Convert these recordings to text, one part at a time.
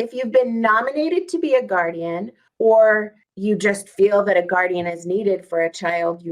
If you've been nominated to be a guardian, or you just feel that a guardian is needed for a child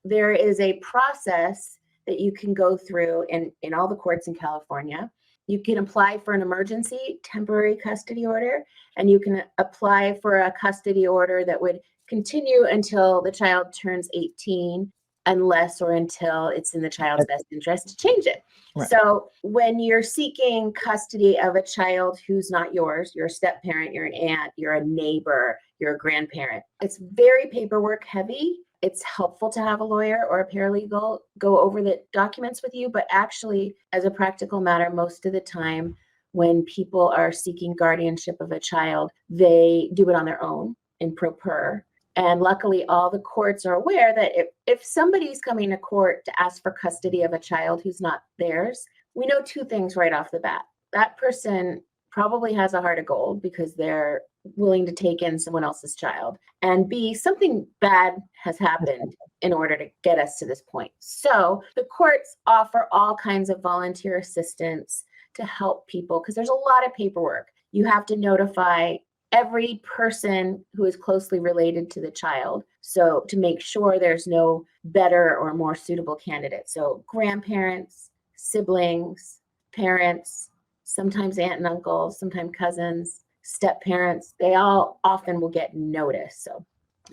there is a process that you can go through in all the courts in California. You can apply for an emergency temporary custody order, and you can apply for a custody order that would continue until the child turns 18, unless or until it's in the child's best interest to change it. Right. So when you're seeking custody of a child who's not yours, you're a step parent, you're an aunt, you're a neighbor, you're a grandparent, it's very paperwork heavy. It's helpful to have a lawyer or a paralegal go over the documents with you, but actually, as a practical matter, most of the time when people are seeking guardianship of a child, they do it on their own in pro per. And luckily, all the courts are aware that if somebody's coming to court to ask for custody of a child who's not theirs, we know two things right off the bat. That person probably has a heart of gold because they're willing to take in someone else's child. And B, something bad has happened in order to get us to this point. So the courts offer all kinds of volunteer assistance to help people because there's a lot of paperwork. You have to notify every person who is closely related to the child. So to make sure there's no better or more suitable candidate. So grandparents, siblings, parents, sometimes aunt and uncle, sometimes cousins, step parents, they all often will get notice. So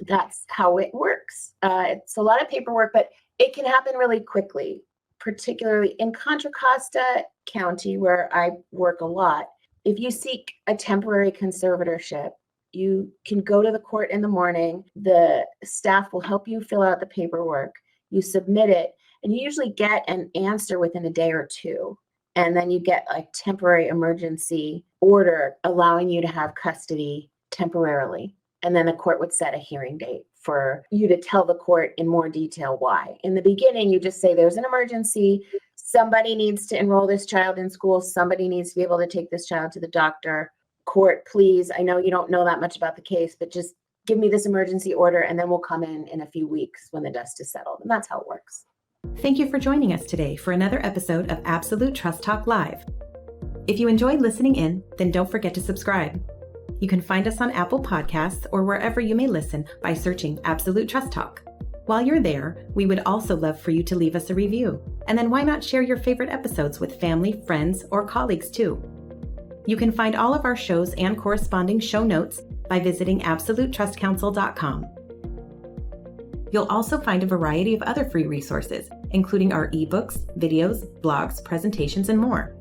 that's how it works. It's a lot of paperwork, but it can happen really quickly, particularly in Contra Costa County, where I work a lot. If you seek a temporary conservatorship, you can go to the court in the morning. The staff will help you fill out the paperwork. You submit it, and you usually get an answer within a day or two. And then you get a temporary emergency order allowing you to have custody temporarily. And then the court would set a hearing date for you to tell the court in more detail why. In the beginning, you just say there's an emergency. Somebody needs to enroll this child in school. Somebody needs to be able to take this child to the doctor. Court, please, I know you don't know that much about the case, but just give me this emergency order and then we'll come in a few weeks when the dust is settled. And that's how it works. Thank you for joining us today for another episode of Absolute Trust Talk Live. If you enjoyed listening in, then don't forget to subscribe. You can find us on Apple Podcasts or wherever you may listen by searching Absolute Trust Talk. While you're there, we would also love for you to leave us a review. And then why not share your favorite episodes with family, friends, or colleagues too? You can find all of our shows and corresponding show notes by visiting absolutetrustcounsel.com. You'll also find a variety of other free resources, including our ebooks, videos, blogs, presentations, and more.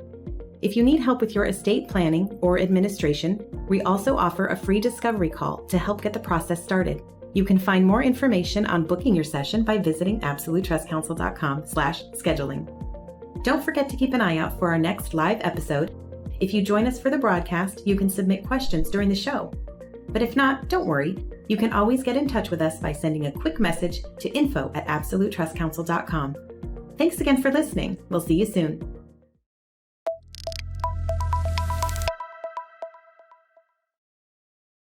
If you need help with your estate planning or administration, we also offer a free discovery call to help get the process started. You can find more information on booking your session by visiting absolutetrustcounsel.com/scheduling. Don't forget to keep an eye out for our next live episode. If you join us for the broadcast, you can submit questions during the show. But if not, don't worry. You can always get in touch with us by sending a quick message to info@absolutetrustcounsel.com. Thanks again for listening. We'll see you soon.